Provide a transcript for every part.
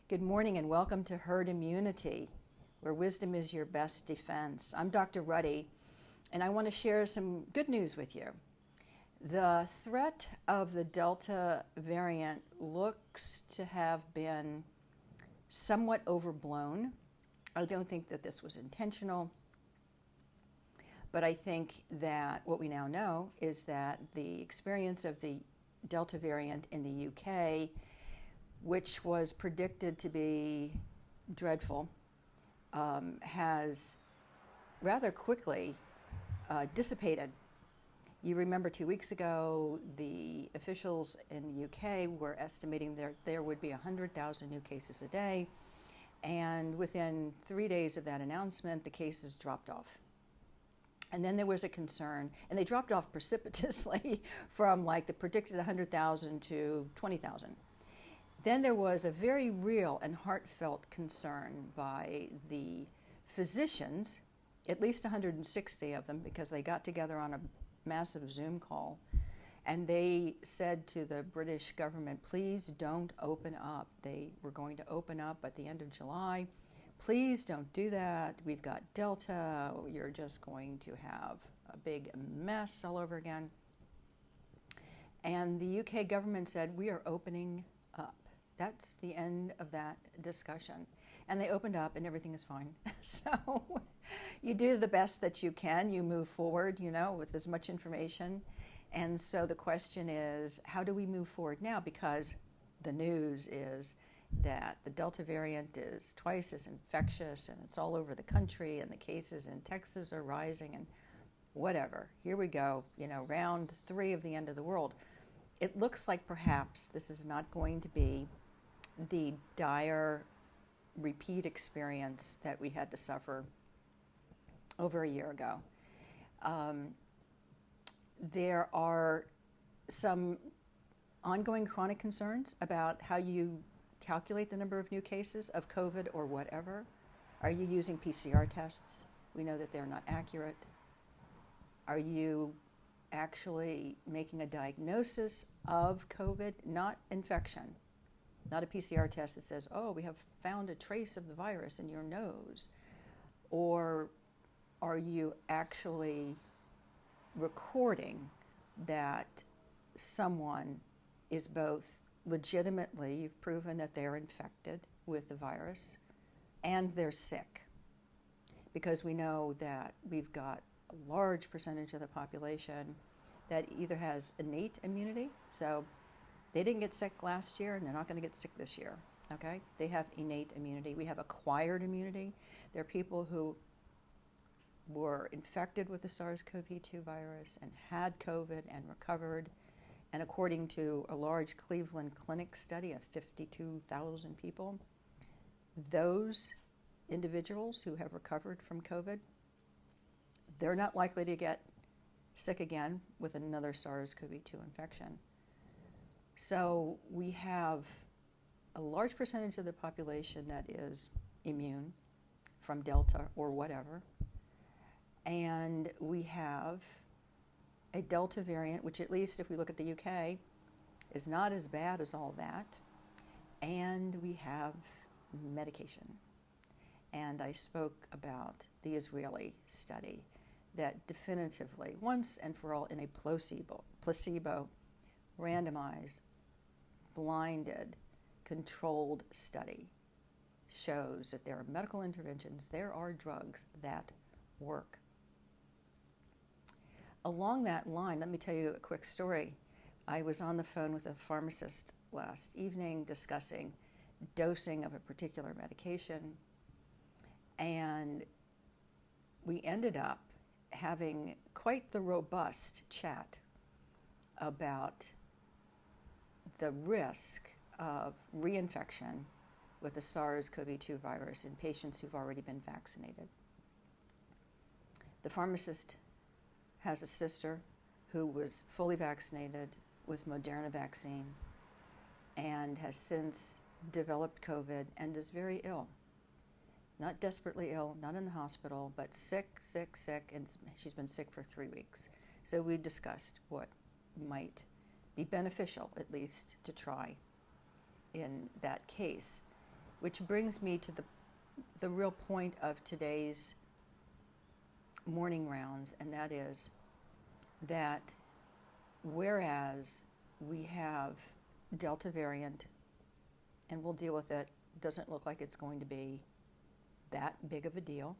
Good morning and welcome to Herd Immunity, where wisdom is your best defense. I'm Dr. Ruddy, and I want to share some good news with you. The threat of the Delta variant looks to have been somewhat overblown. I don't think that this was intentional, but I think that what we now know is that the experience of the Delta variant in the UK, which was predicted to be dreadful, has rather quickly dissipated. You remember 2 weeks ago, the officials in the UK were estimating there would be 100,000 new cases a day, and within 3 days of that announcement, the cases dropped off. And then there was a concern, and they dropped off precipitously from like the predicted 100,000 to 20,000. Then there was a very real and heartfelt concern by the physicians, at least 160 of them, because they got together on a massive Zoom call, and they said to the British government, please don't open up. They were going to open up at the end of July. Please don't do that. We've got Delta. You're just going to have a big mess all over again. And the UK government said, we are opening up. That's the end of that discussion. And they opened up and everything is fine. So you do the best that you can. You move forward, with as much information. And so the question is, how do we move forward now? Because the news is that the Delta variant is twice as infectious and it's all over the country and the cases in Texas are rising and whatever. Here we go, round 3 of the end of the world. It looks like perhaps this is not going to be the dire repeat experience that we had to suffer over a year ago. There are some ongoing chronic concerns about how you calculate the number of new cases of COVID or whatever. Are you using PCR tests? We know that they're not accurate. Are you actually making a diagnosis of COVID, not infection? Not a PCR test that says, oh, we have found a trace of the virus in your nose. Or are you actually recording that someone is both legitimately, you've proven that they're infected with the virus, and they're sick? Because we know that we've got a large percentage of the population that either has innate immunity, so they didn't get sick last year and they're not going to get sick this year, okay? They have innate immunity. We have acquired immunity. There are people who were infected with the SARS-CoV-2 virus and had COVID and recovered. And according to a large Cleveland Clinic study of 52,000 people, those individuals who have recovered from COVID, they're not likely to get sick again with another SARS-CoV-2 infection. So we have a large percentage of the population that is immune from Delta or whatever. And we have a Delta variant, which at least if we look at the UK, is not as bad as all that. And we have medication. And I spoke about the Israeli study that definitively, once and for all, in a placebo, randomized, blinded, controlled study, shows that there are medical interventions, there are drugs that work. Along that line, let me tell you a quick story. I was on the phone with a pharmacist last evening discussing dosing of a particular medication, and we ended up having quite the robust chat about the risk of reinfection with the SARS-CoV-2 virus in patients who've already been vaccinated. The pharmacist has a sister who was fully vaccinated with Moderna vaccine and has since developed COVID and is very ill. Not desperately ill, not in the hospital, but sick, and she's been sick for 3 weeks. So we discussed what might be beneficial, at least, to try in that case. which brings me to the real point of today's morning rounds, and that is that whereas we have Delta variant, and we'll deal with it, doesn't look like it's going to be that big of a deal.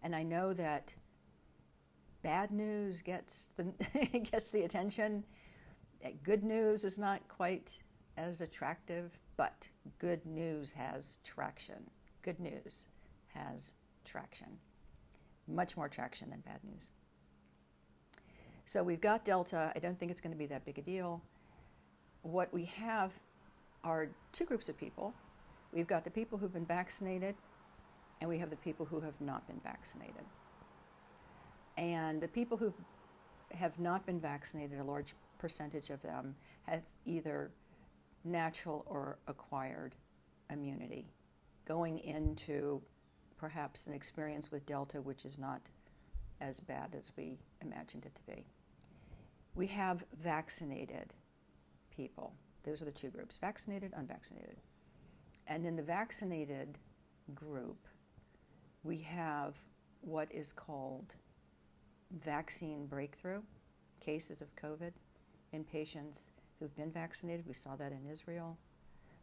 And I know that bad news gets the attention. Good news is not quite as attractive, but good news has traction. Good news has traction. Much more traction than bad news. So we've got Delta. I don't think it's going to be that big a deal. What we have are two groups of people. We've got the people who've been vaccinated, and we have the people who have not been vaccinated. And the people who have not been vaccinated, a large percentage of them have either natural or acquired immunity, going into perhaps an experience with Delta which is not as bad as we imagined it to be. We have vaccinated people. Those are the two groups, vaccinated, unvaccinated. And in the vaccinated group, we have what is called vaccine breakthrough cases of COVID in patients who've been vaccinated. We saw that in Israel,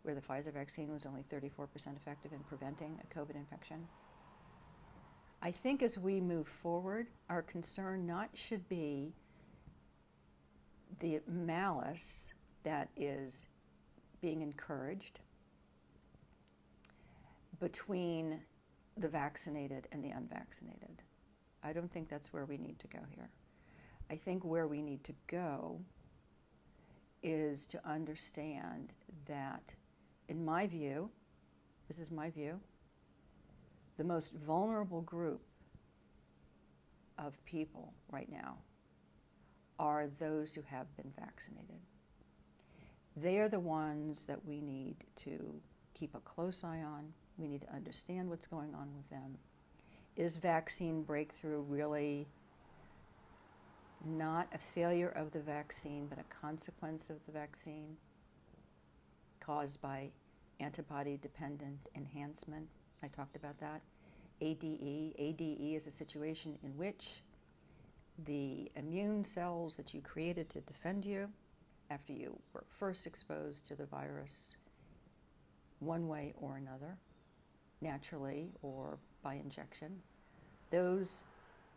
where the Pfizer vaccine was only 34% effective in preventing a COVID infection. I think as we move forward, our concern should be the malice that is being encouraged between the vaccinated and the unvaccinated. I don't think that's where we need to go here. I think where we need to go is to understand that, in my view, this is my view, the most vulnerable group of people right now are those who have been vaccinated. They are the ones that we need to keep a close eye on. We need to understand what's going on with them. Is vaccine breakthrough really not a failure of the vaccine, but a consequence of the vaccine caused by antibody-dependent enhancement? I talked about that. ADE. ADE is a situation in which the immune cells that you created to defend you after you were first exposed to the virus one way or another, naturally or by injection, those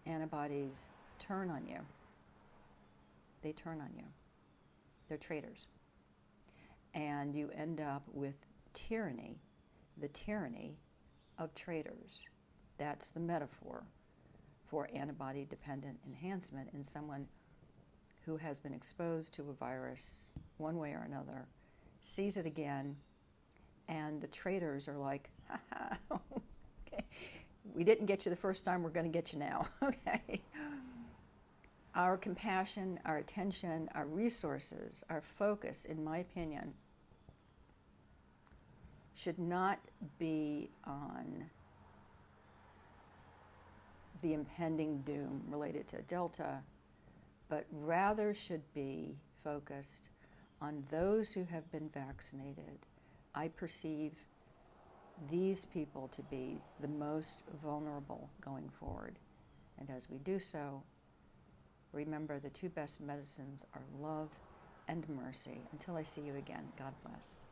antibodies turn on you. They turn on you. They're traitors. And you end up with tyranny, the tyranny of traitors. That's the metaphor for antibody-dependent enhancement in someone who has been exposed to a virus one way or another, sees it again, and the traitors are like, ha ha, okay, we didn't get you the first time, we're going to get you now, okay? Our compassion, our attention, our resources, our focus, in my opinion, should not be on the impending doom related to Delta, but rather should be focused on those who have been vaccinated. I perceive these people to be the most vulnerable going forward. And as we do so, remember the two best medicines are love and mercy. Until I see you again, God bless.